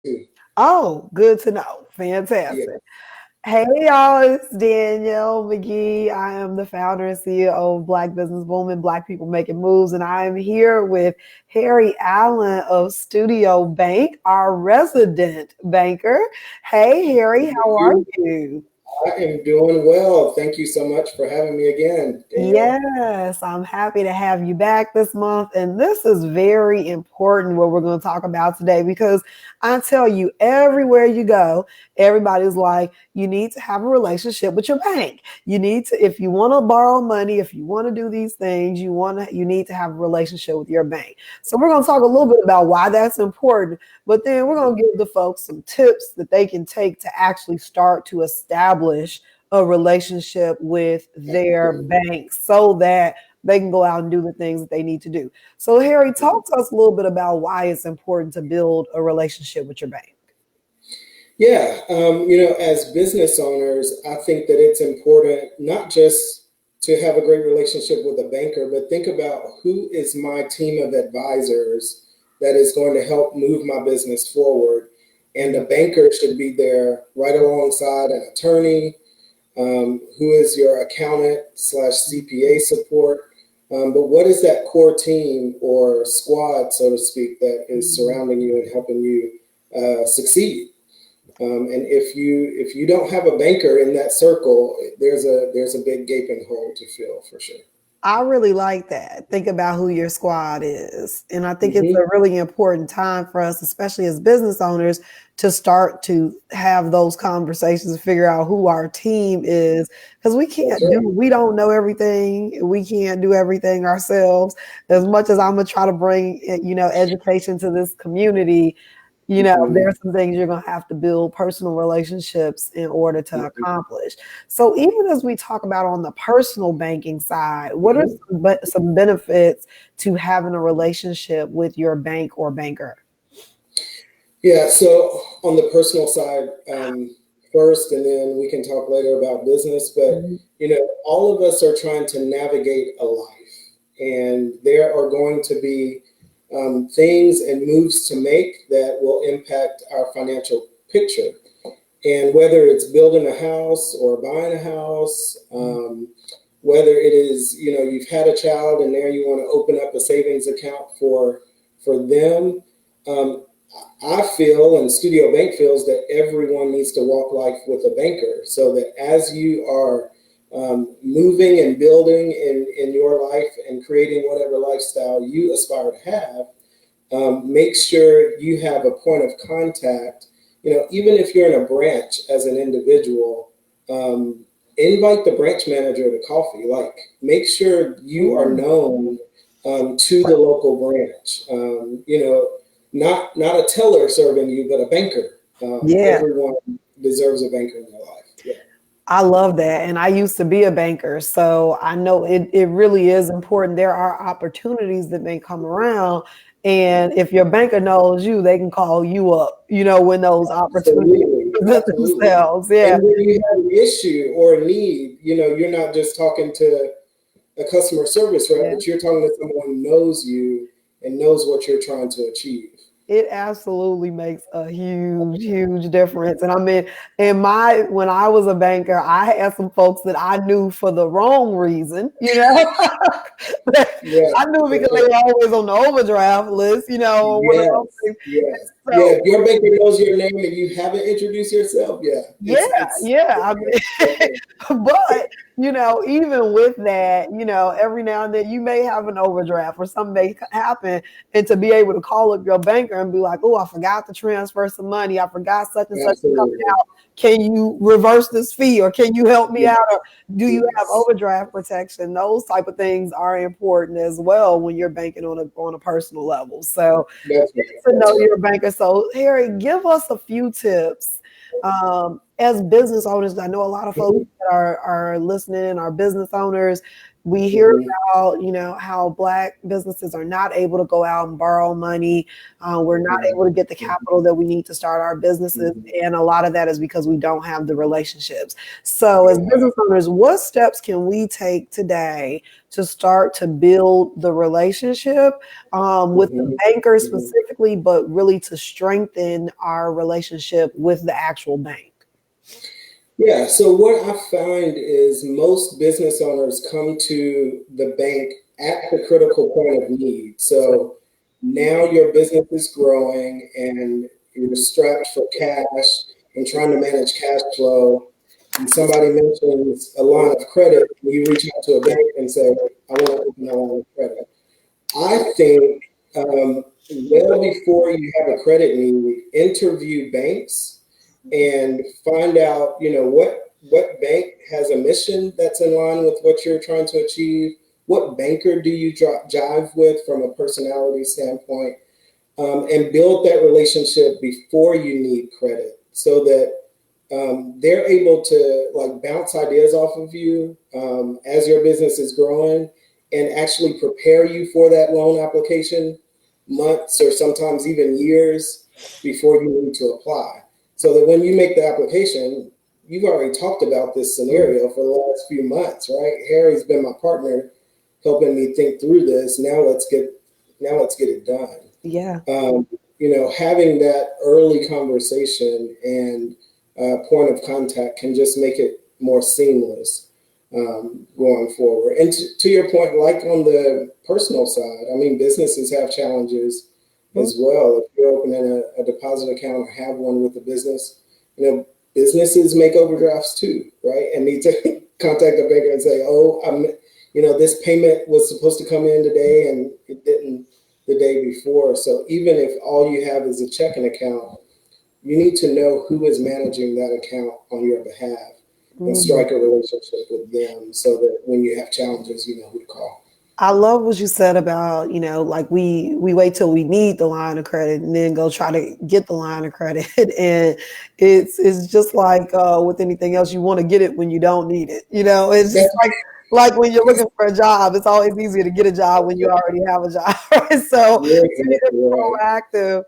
too. Oh, good to know. Yeah. Fantastic. Hey y'all, it's Danielle McGee. I am the founder and CEO of Black Business Woman, Black People Making Moves, and I am here with Harry Allen of Studio Bank, our resident banker. Hey Harry, how are you? I am doing well. Thank you so much for having me again, Danielle. Yes, I'm happy to have you back this month. And this is very important what we're going to talk about today because I tell you, everywhere you go, everybody's like, you need to have a relationship with your bank. You need to, if you want to borrow money, if you want to do these things, you need to have a relationship with your bank. So we're going to talk a little bit about why that's important, but then we're going to give the folks some tips that they can take to actually start to establish a relationship with their Absolutely. bank so that they can go out and do the things that they need to do. So, Harry, talk to us a little bit about why it's important to build a relationship with your bank. Yeah, as business owners, I think that it's important not just to have a great relationship with a banker, but think about who is my team of advisors that is going to help move my business forward. And the banker should be there right alongside an attorney, who is your accountant slash CPA support. But what is that core team or squad, so to speak, that is surrounding you and helping you succeed? And if you don't have a banker in that circle, there's a big gaping hole to fill for sure. I really like that. Think about who your squad is. And I think it's Hmm. a really important time for us, especially as business owners, to start to have those conversations and figure out who our team is. Because That's right. we don't know everything. We can't do everything ourselves. As much as I'm going to try to bring, education to this community, there Hmm. are some things you're going to have to build personal relationships in order to Hmm. accomplish. So, even as we talk about on the personal banking side, what are Hmm. some benefits to having a relationship with your bank or banker? Yeah. So on the personal side, first, and then we can talk later about business. But Mhm. all of us are trying to navigate a life, and there are going to be things and moves to make that will impact our financial picture. And whether it's building a house or buying a house, whether it is, you've had a child and now you want to open up a savings account for them. Um, I feel, and Studio Bank feels, that everyone needs to walk life with a banker, so that as you are moving and building in your life and creating whatever lifestyle you aspire to have, make sure you have a point of contact. Even if you're in a branch as an individual, invite the branch manager to coffee. Like, make sure you are Mm. known to the local branch. Not a teller serving you, but a banker. Yeah. Everyone deserves a banker in their life. Yeah. I love that. And I used to be a banker. So I know it really is important. There are opportunities that may come around. And if your banker knows you, they can call you up, when those opportunities Absolutely, present absolutely. themselves. Yeah. And when you have an issue or a need, you're not just talking to a customer service rep, Yeah. but you're talking to someone who knows you and knows what you're trying to achieve. It absolutely makes a huge, huge difference. And I mean, when I was a banker, I had some folks that I knew for the wrong reason, Yeah, I knew for because they sure. were always on the overdraft list, one of those Yes, things. yes, yeah. So If your banker knows your name and you haven't introduced yourself, yeah, yeah, it's yeah. I okay. mean, but even with that, every now and then you may have an overdraft or something may happen, and to be able to call up your banker and be like, "Oh, I forgot to transfer some money. I forgot such and such is coming Absolutely. out. Can you reverse this fee, or can you help me Yes, out, or do you have yes. overdraft protection?" Those type of things are important as well when you're banking on a personal level. So That's get right. to That's know right. your banker. So Harry, give us a few tips as business owners. I know a lot of folks Mhm. that are listening, are business owners. We hear about, how Black businesses are not able to go out and borrow money. We're not able to get the capital that we need to start our businesses. And a lot of that is because we don't have the relationships. So as business owners, what steps can we take today to start to build the relationship with the banker specifically, but really to strengthen our relationship with the actual bank? Yeah, so what I find is most business owners come to the bank at the critical point of need. So now your business is growing and you're strapped for cash and trying to manage cash flow. And somebody mentions a line of credit, you reach out to a bank and say, I want to open a line of credit. I think well before you have a credit need, interview banks and find out, what bank has a mission that's in line with what you're trying to achieve. What banker do you jive with from a personality standpoint, and build that relationship before you need credit, so that they're able to like bounce ideas off of you as your business is growing, and actually prepare you for that loan application months or sometimes even years before you need to apply. So that when you make the application, you've already talked about this scenario for the last few months, right? Harry's been my partner helping me think through this. Now let's get it done. Yeah. Having that early conversation and point of contact can just make it more seamless going forward. And to your point, like on the personal side, I mean, businesses have challenges as well. If you're opening a deposit account or have one with a business, businesses make overdrafts too, right? And need to contact a banker and say, oh, this payment was supposed to come in today and it didn't the day before. So even if all you have is a checking account, you need to know who is managing that account on your behalf and strike a relationship with them so that when you have challenges, you know who to call. I love what you said about, like we wait till we need the line of credit and then go try to get the line of credit. And it's just like with anything else, you want to get it when you don't need it. It's just like when you're looking for a job, it's always easier to get a job when you already have a job. Right? So it's proactive,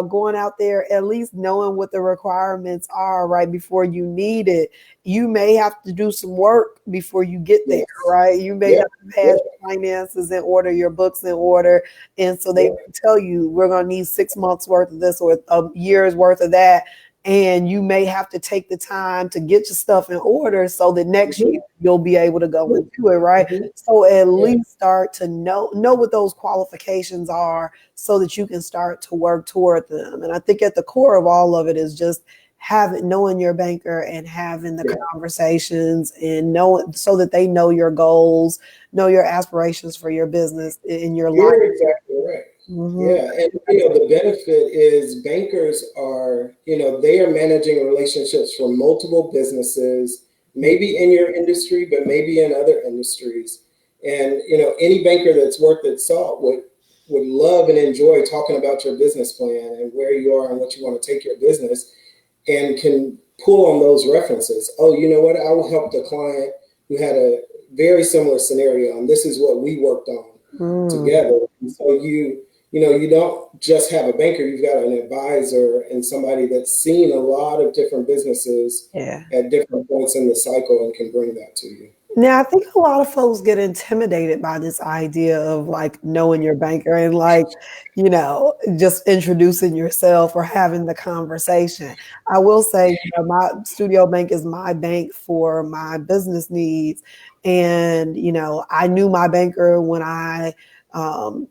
going out there, at least knowing what the requirements are right before you need it. You may have to do some work before you get there, right? You may have to have your finances in order, your books in order. And so they tell you, we're going to need 6 months worth of this or a year's worth of that. And you may have to take the time to get your stuff in order so that next year you'll be able to go and do it, right? So at least start to know what those qualifications are so that you can start to work toward them. And I think at the core of all of it is just knowing your banker and having the conversations and knowing so that they know your goals, know your aspirations for your business in your life. You're exactly right. Yeah, and the benefit is bankers are, they are managing relationships for multiple businesses, maybe in your industry, but maybe in other industries. And any banker that's worth its salt would love and enjoy talking about your business plan and where you are and what you want to take your business, and can pull on those references. Oh, you know what? I will help the client who had a very similar scenario, and this is what we worked on together. And so you don't just have a banker, you've got an advisor and somebody that's seen a lot of different businesses at different points in the cycle and can bring that to you. Now, I think a lot of folks get intimidated by this idea of like knowing your banker and like, just introducing yourself or having the conversation. I will say, my Studio Bank is my bank for my business needs. And, I knew my banker when I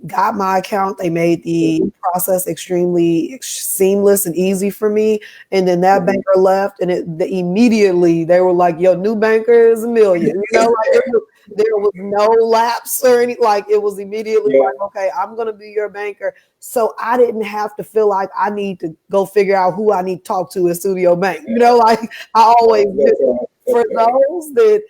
got my account. They made the process extremely seamless and easy for me. And then that banker left, and immediately they were like, "Your new banker is $1 million." There was no lapse or anything. Like it was immediately like, "Okay, I'm gonna be your banker." So I didn't have to feel like I need to go figure out who I need to talk to at Studio Bank. Like I always did. For those that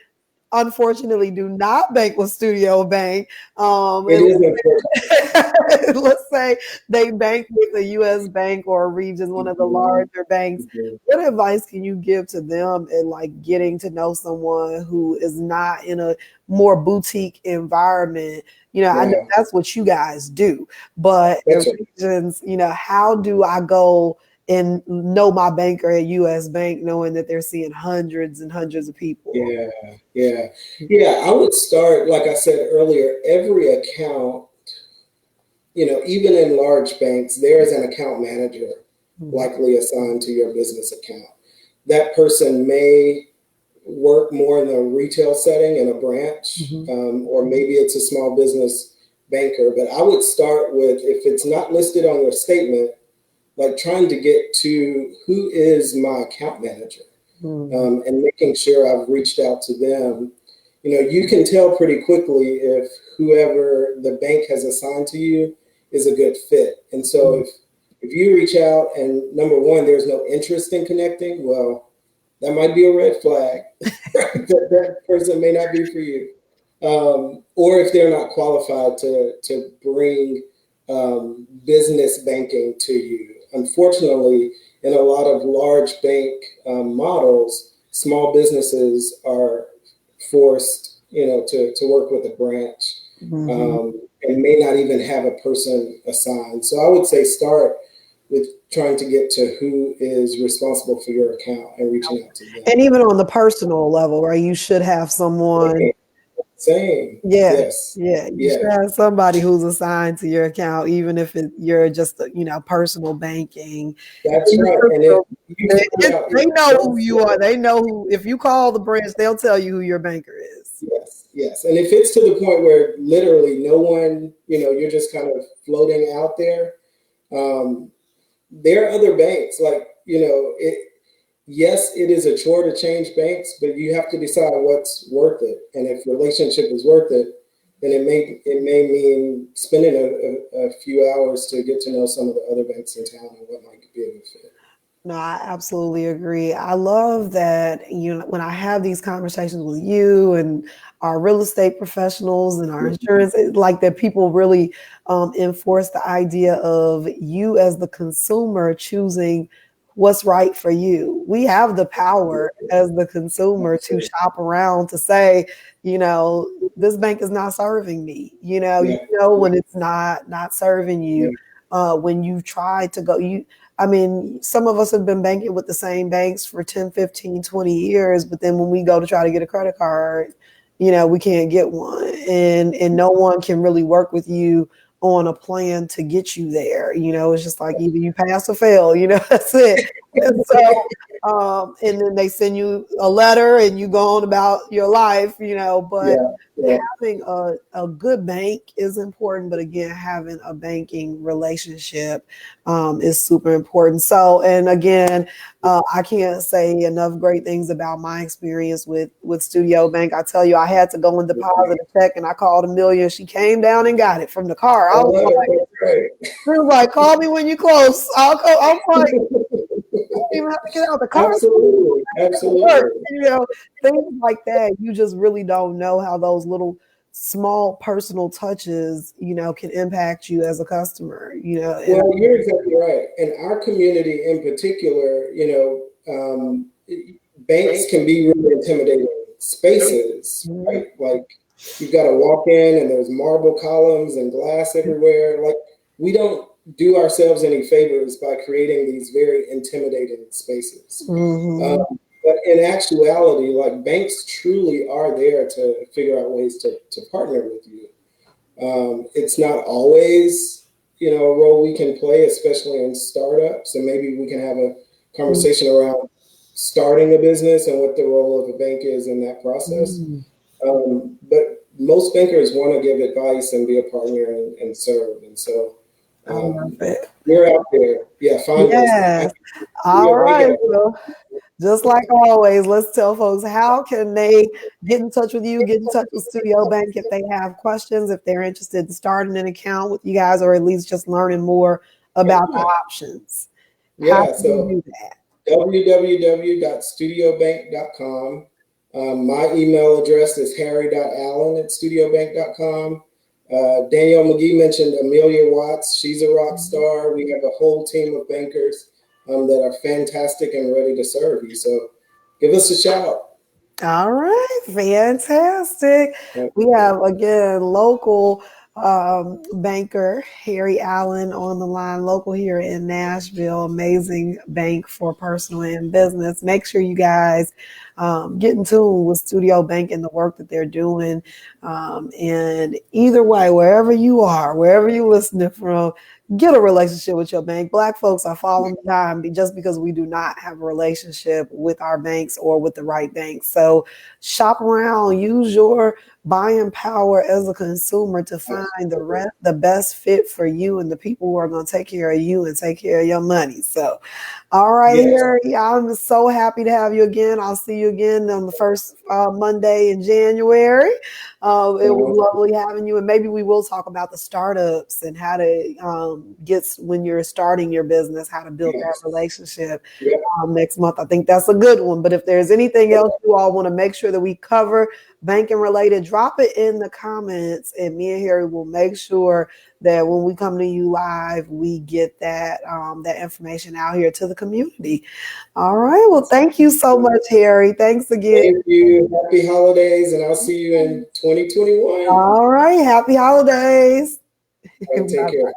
unfortunately do not bank with Studio Bank. It is unfortunate. Let's say they bank with a U.S. bank or a Regions, one of the larger banks. What advice can you give to them in like getting to know someone who is not in a more boutique environment? You know, I know that's what you guys do, but in Regions, you know, how do I go and know my banker at U.S. Bank, knowing that they're seeing hundreds and hundreds of people? Yeah. I would start, like I said earlier, every account, you know, even in large banks, there's an account manager likely assigned to your business account. That person may work more in a retail setting in a branch, or maybe it's a small business banker. But I would start with, if it's not listed on your statement, like trying to get to who is my account manager, and making sure I've reached out to them. You know, you can tell pretty quickly if whoever the bank has assigned to you is a good fit. And so if you reach out and number one, there's no interest in connecting, well, that might be a red flag. that person may not be for you. Or if they're not qualified to bring business banking to you. Unfortunately, in a lot of large bank models, small businesses are forced, you know, to work with a branch, and may not even have a person assigned. So I would say start with trying to get to who is responsible for your account and reaching out to them. And even on the personal level, right? You should have someone. Same. You should have somebody who's assigned to your account, even if you're just, you know, personal banking. That's right. And they know who you are. They know who. If you call the branch, they'll tell you who your banker is. Yes. And if it's to the point where literally no one, you know, you're just kind of floating out there, there are other banks, like, you know, yes, it is a chore to change banks, but you have to decide what's worth it. And if relationship is worth it, then it may mean spending a few hours to get to know some of the other banks in town and what might be a good fit. No, I absolutely agree. I love that, you know, when I have these conversations with you and our real estate professionals and our insurance, like that people really enforce the idea of you as the consumer choosing what's right for you. We have the power as the consumer to shop around to say, you know, this bank is not serving me. You know, when it's not serving you. When you try to go, I mean, some of us have been banking with the same banks for 10, 15, 20 years, but then when we go to try to get a credit card, you know, we can't get one, and no one can really work with you on a plan to get you there. You know, it's just like either you pass or fail, you know, that's it. And so, and then they send you a letter and you go on about your life, you know, but having a good bank is important. But again, having a banking relationship is super important. So, and again, I can't say enough great things about my experience with Studio Bank. I tell you, I had to go and deposit a check and I called Amelia. She came down and got it from the car. I was like, call me when you're close. I'm like, don't even have to get out the car. Absolutely. You know, things like that. You just really don't know how those little small personal touches, you know, can impact you as a customer. You know, well, you're exactly right. In our community, in particular, you know, banks can be really intimidating spaces, right? Like you've got to walk in and there's marble columns and glass everywhere. Like we don't do ourselves any favors by creating these very intimidating spaces. But in actuality, like banks truly are there to figure out ways to partner with you. It's not always, you know, a role we can play, especially in startups. And maybe we can have a conversation around starting a business and what the role of a bank is in that process. But most bankers want to give advice and be a partner and serve. And so we're out there. Find us. All right. So just like always, let's tell folks, how can they get in touch with you, get in touch with Studio Bank if they have questions, if they're interested in starting an account with you guys, or at least just learning more about the options. So www.studiobank.com. My email address is harry.allen@studiobank.com. Danielle McGee mentioned Amelia Watts. She's a rock star. We have a whole team of bankers that are fantastic and ready to serve you. So give us a shout. All right, fantastic. Yeah. We have again local banker Harry Allen on the line, local here in Nashville. Amazing bank for personal and business. Make sure you guys get in tune with Studio Bank and the work that they're doing. And either way, wherever you are, wherever you're listening from, get a relationship with your bank. Black folks are falling behind just because we do not have a relationship with our banks or with the right banks. So shop around, use your buying power as a consumer to find the best fit for you and the people who are going to take care of you and take care of your money. So, all right, Yes. Harry, I'm so happy to have you again. I'll see you again on the first Monday in January. It was lovely having you, and maybe we will talk about the startups and how to get when you're starting your business, how to build that relationship next month. I think that's a good one. But if there's anything else you all want to make sure that we cover banking related, drop it in the comments, and me and Harry will make sure that when we come to you live, we get that that information out here to the community. All right. Well, thank you so much, Harry. Thanks again. Thank you. Happy holidays, and I'll see you in 2021. All right. Happy holidays. All right, take care.